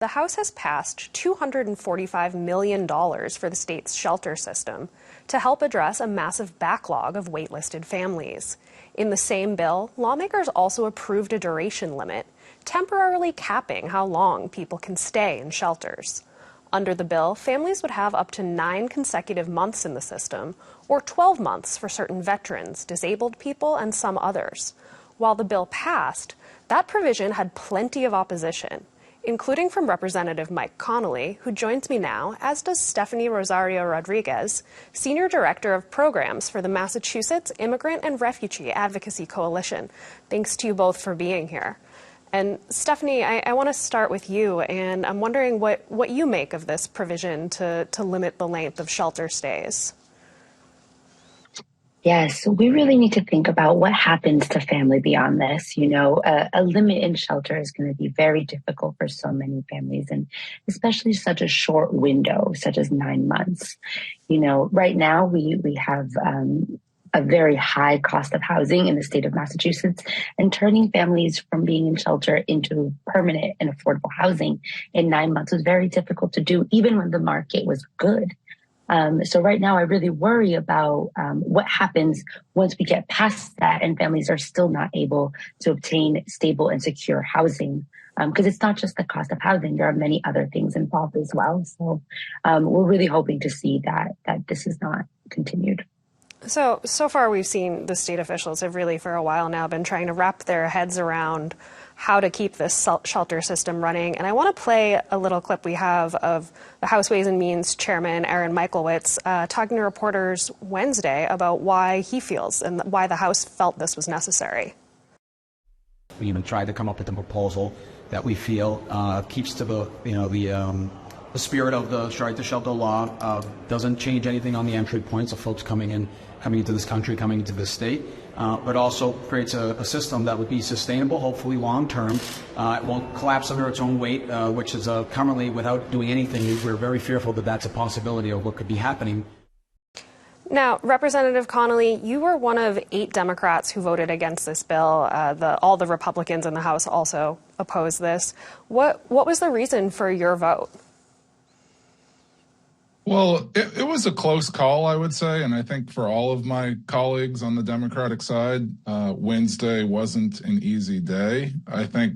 The House has passed $245 million for the state's shelter system to help address a massive backlog of waitlisted families. In the same bill, lawmakers also approved a duration limit, temporarily capping how long people can stay in shelters. Under the bill, families would have up to 9 consecutive months in the system, or 12 months for certain veterans, disabled people, and some others. While the bill passed, that provision had plenty of opposition, including from Representative Mike Connolly, who joins me now, as does Stephanie Rosario Rodriguez, Senior Director of Programs for the Massachusetts Immigrant and Refugee Advocacy Coalition. Thanks to you both for being here. And Stephanie, I want to start with you, and I'm wondering what you make of this provision to limit the length of shelter stays. Yes, we really need to think about what happens to family beyond this. You know, a limit in shelter is going to be very difficult for so many families, and especially such a short window, such as 9 months. You know, right now we have a very high cost of housing in the state of Massachusetts, and turning families from being in shelter into permanent and affordable housing in 9 months was very difficult to do, even when the market was good. So right now, I really worry about what happens once we get past that and families are still not able to obtain stable and secure housing. Because it's not just the cost of housing. There are many other things involved as well. So we're really hoping to see that this is not continued. So far we've seen the state officials have really for a while now been trying to wrap their heads around how to keep this shelter system running. And I want to play a little clip we have of the House Ways and Means Chairman Aaron Michaelwitz talking to reporters Wednesday about why he feels and why the House felt this was necessary. We even tried to come up with a proposal that we feel keeps to the spirit of the strike to shelter law, doesn't change anything on the entry points of folks coming into this country, coming into this state, but also creates a system that would be sustainable, hopefully long-term. It won't collapse under its own weight, which is currently, without doing anything, we're very fearful that that's a possibility of what could be happening. Now, Representative Connolly, you were one of 8 Democrats who voted against this bill. All the Republicans in the House also opposed this. What was the reason for your vote? Well, it was a close call, I would say, and I think for all of my colleagues on the Democratic side, Wednesday wasn't an easy day. I think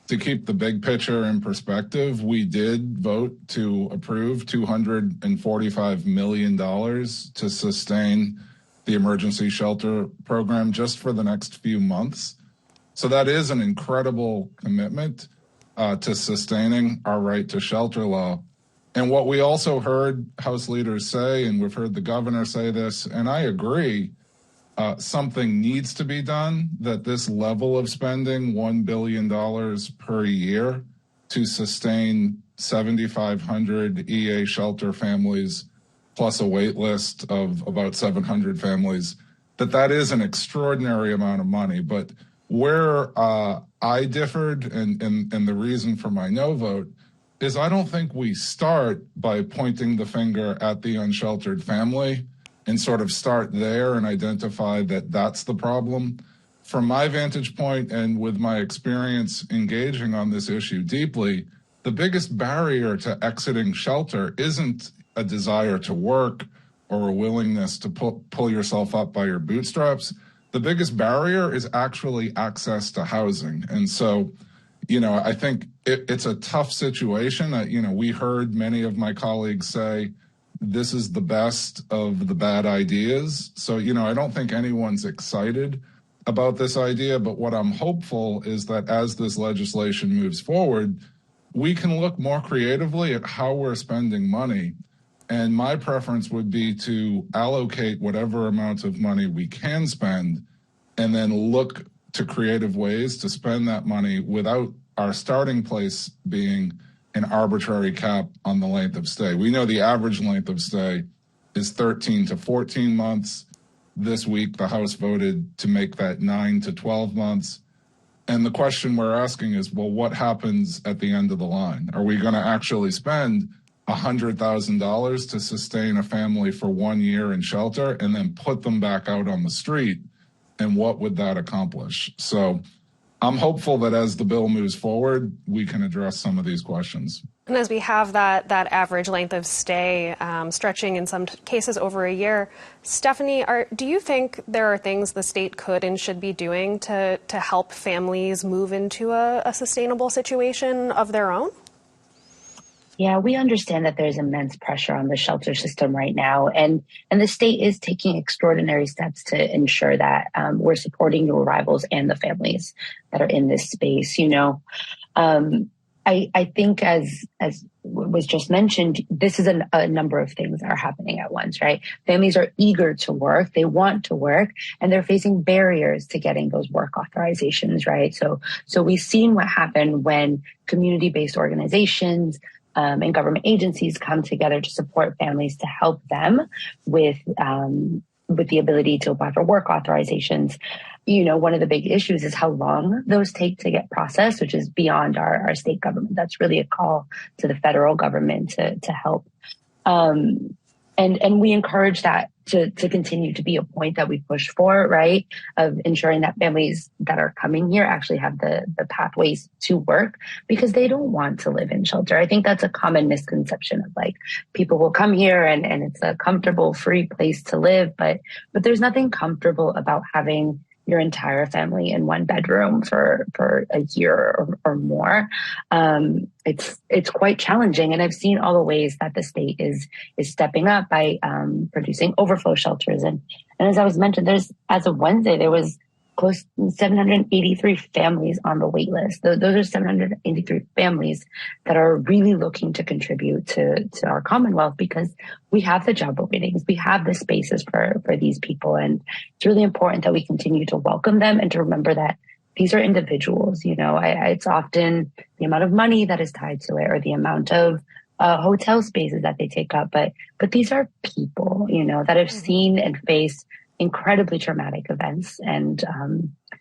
to keep the big picture in perspective, we did vote to approve $245 million to sustain the emergency shelter program just for the next few months. So that is an incredible commitment to sustaining our right to shelter law. And what we also heard House leaders say, and we've heard the governor say this, and I agree, something needs to be done, that this level of spending, $1 billion per year to sustain 7,500 EA shelter families, plus a wait list of about 700 families, that is an extraordinary amount of money. But where I differed, and the reason for my no vote, is I don't think we start by pointing the finger at the unsheltered family and sort of start there and identify that that's the problem. From my vantage point and with my experience engaging on this issue deeply, the biggest barrier to exiting shelter isn't a desire to work or a willingness to pull yourself up by your bootstraps. The biggest barrier is actually access to housing. And so, you know, I think it's a tough situation. We heard many of my colleagues say, this is the best of the bad ideas. So, I don't think anyone's excited about this idea, but what I'm hopeful is that as this legislation moves forward, we can look more creatively at how we're spending money. And my preference would be to allocate whatever amount of money we can spend and then look to creative ways to spend that money without our starting place being an arbitrary cap on the length of stay. We know the average length of stay is 13 to 14 months. This week, the House voted to make that 9 to 12 months. And the question we're asking is, well, what happens at the end of the line? Are we going to actually spend $100,000 to sustain a family for 1 year in shelter and then put them back out on the street? And what would that accomplish? So I'm hopeful that as the bill moves forward, we can address some of these questions. And as we have that average length of stay stretching in some cases over a year, Stephanie, do you think there are things the state could and should be doing to help families move into a sustainable situation of their own? Yeah, we understand that there's immense pressure on the shelter system right now, and the state is taking extraordinary steps to ensure that we're supporting new arrivals and the families that are in this space. I think as was just mentioned, this is a number of things that are happening at once, right? Families are eager to work, they want to work, and they're facing barriers to getting those work authorizations, right? So we've seen what happened when community-based organizations and government agencies come together to support families to help them with the ability to apply for work authorizations. One of the big issues is how long those take to get processed, which is beyond our state government. That's really a call to the federal government to help. And we encourage that to continue to be a point that we push for, right? Of ensuring that families that are coming here actually have the pathways to work because they don't want to live in shelter. I think that's a common misconception of people will come here and it's a comfortable, free place to live, but there's nothing comfortable about having your entire family in one bedroom for a year or more. It's quite challenging. And I've seen all the ways that the state is stepping up by producing overflow shelters. And as I was mentioned, as of Wednesday, there was close to 783 families on the wait list. Those are 783 families that are really looking to contribute to our Commonwealth because we have the job openings, we have the spaces for these people. And it's really important that we continue to welcome them and to remember that these are individuals. It's often the amount of money that is tied to it or the amount of hotel spaces that they take up. But these are people, that have seen and faced incredibly traumatic events. And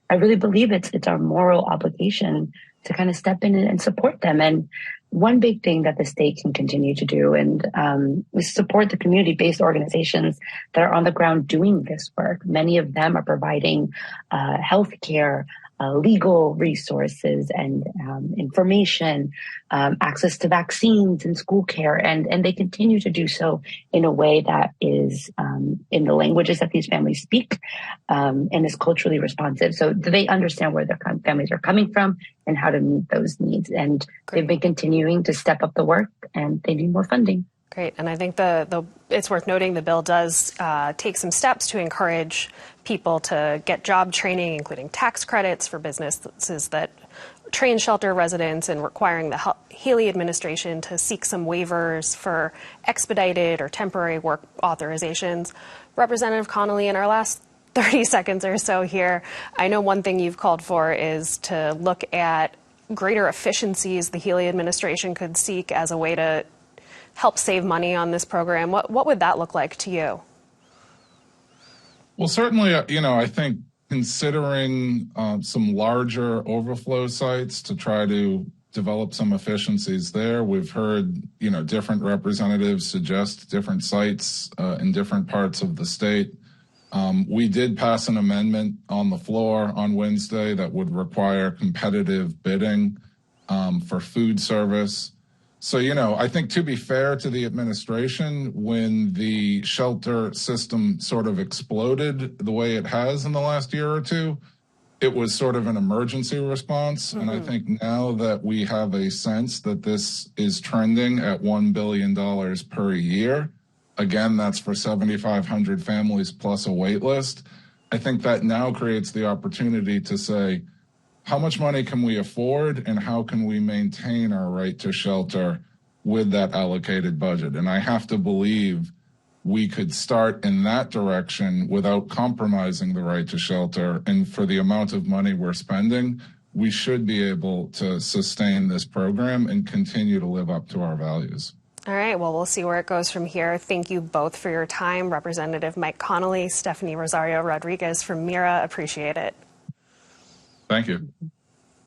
I really believe it's our moral obligation to kind of step in and support them. And one big thing that the state can continue to do and is support the community-based organizations that are on the ground doing this work. Many of them are providing healthcare, legal resources and information, access to vaccines and school care. And they continue to do so in a way that is in the languages that these families speak and is culturally responsive. So they understand where their families are coming from and how to meet those needs. And they've been continuing to step up the work and they need more funding. Great. And I think it's worth noting the bill does take some steps to encourage people to get job training, including tax credits for businesses that train shelter residents and requiring the Healy administration to seek some waivers for expedited or temporary work authorizations. Representative Connolly, in our last 30 seconds or so here, I know one thing you've called for is to look at greater efficiencies the Healy administration could seek as a way to help save money on this program. What would that look like to you? Well, certainly, I think considering some larger overflow sites to try to develop some efficiencies there. We've heard, different representatives suggest different sites in different parts of the state. We did pass an amendment on the floor on Wednesday that would require competitive bidding for food service. So, I think to be fair to the administration, when the shelter system sort of exploded the way it has in the last year or two, it was sort of an emergency response. Mm-hmm. And I think now that we have a sense that this is trending at $1 billion per year, again, that's for 7,500 families plus a wait list. I think that now creates the opportunity to say, how much money can we afford and how can we maintain our right to shelter with that allocated budget? And I have to believe we could start in that direction without compromising the right to shelter. And for the amount of money we're spending, we should be able to sustain this program and continue to live up to our values. All right, well, we'll see where it goes from here. Thank you both for your time. Representative Mike Connolly, Stephanie Rosario Rodriguez from MIRA, appreciate it. Thank you.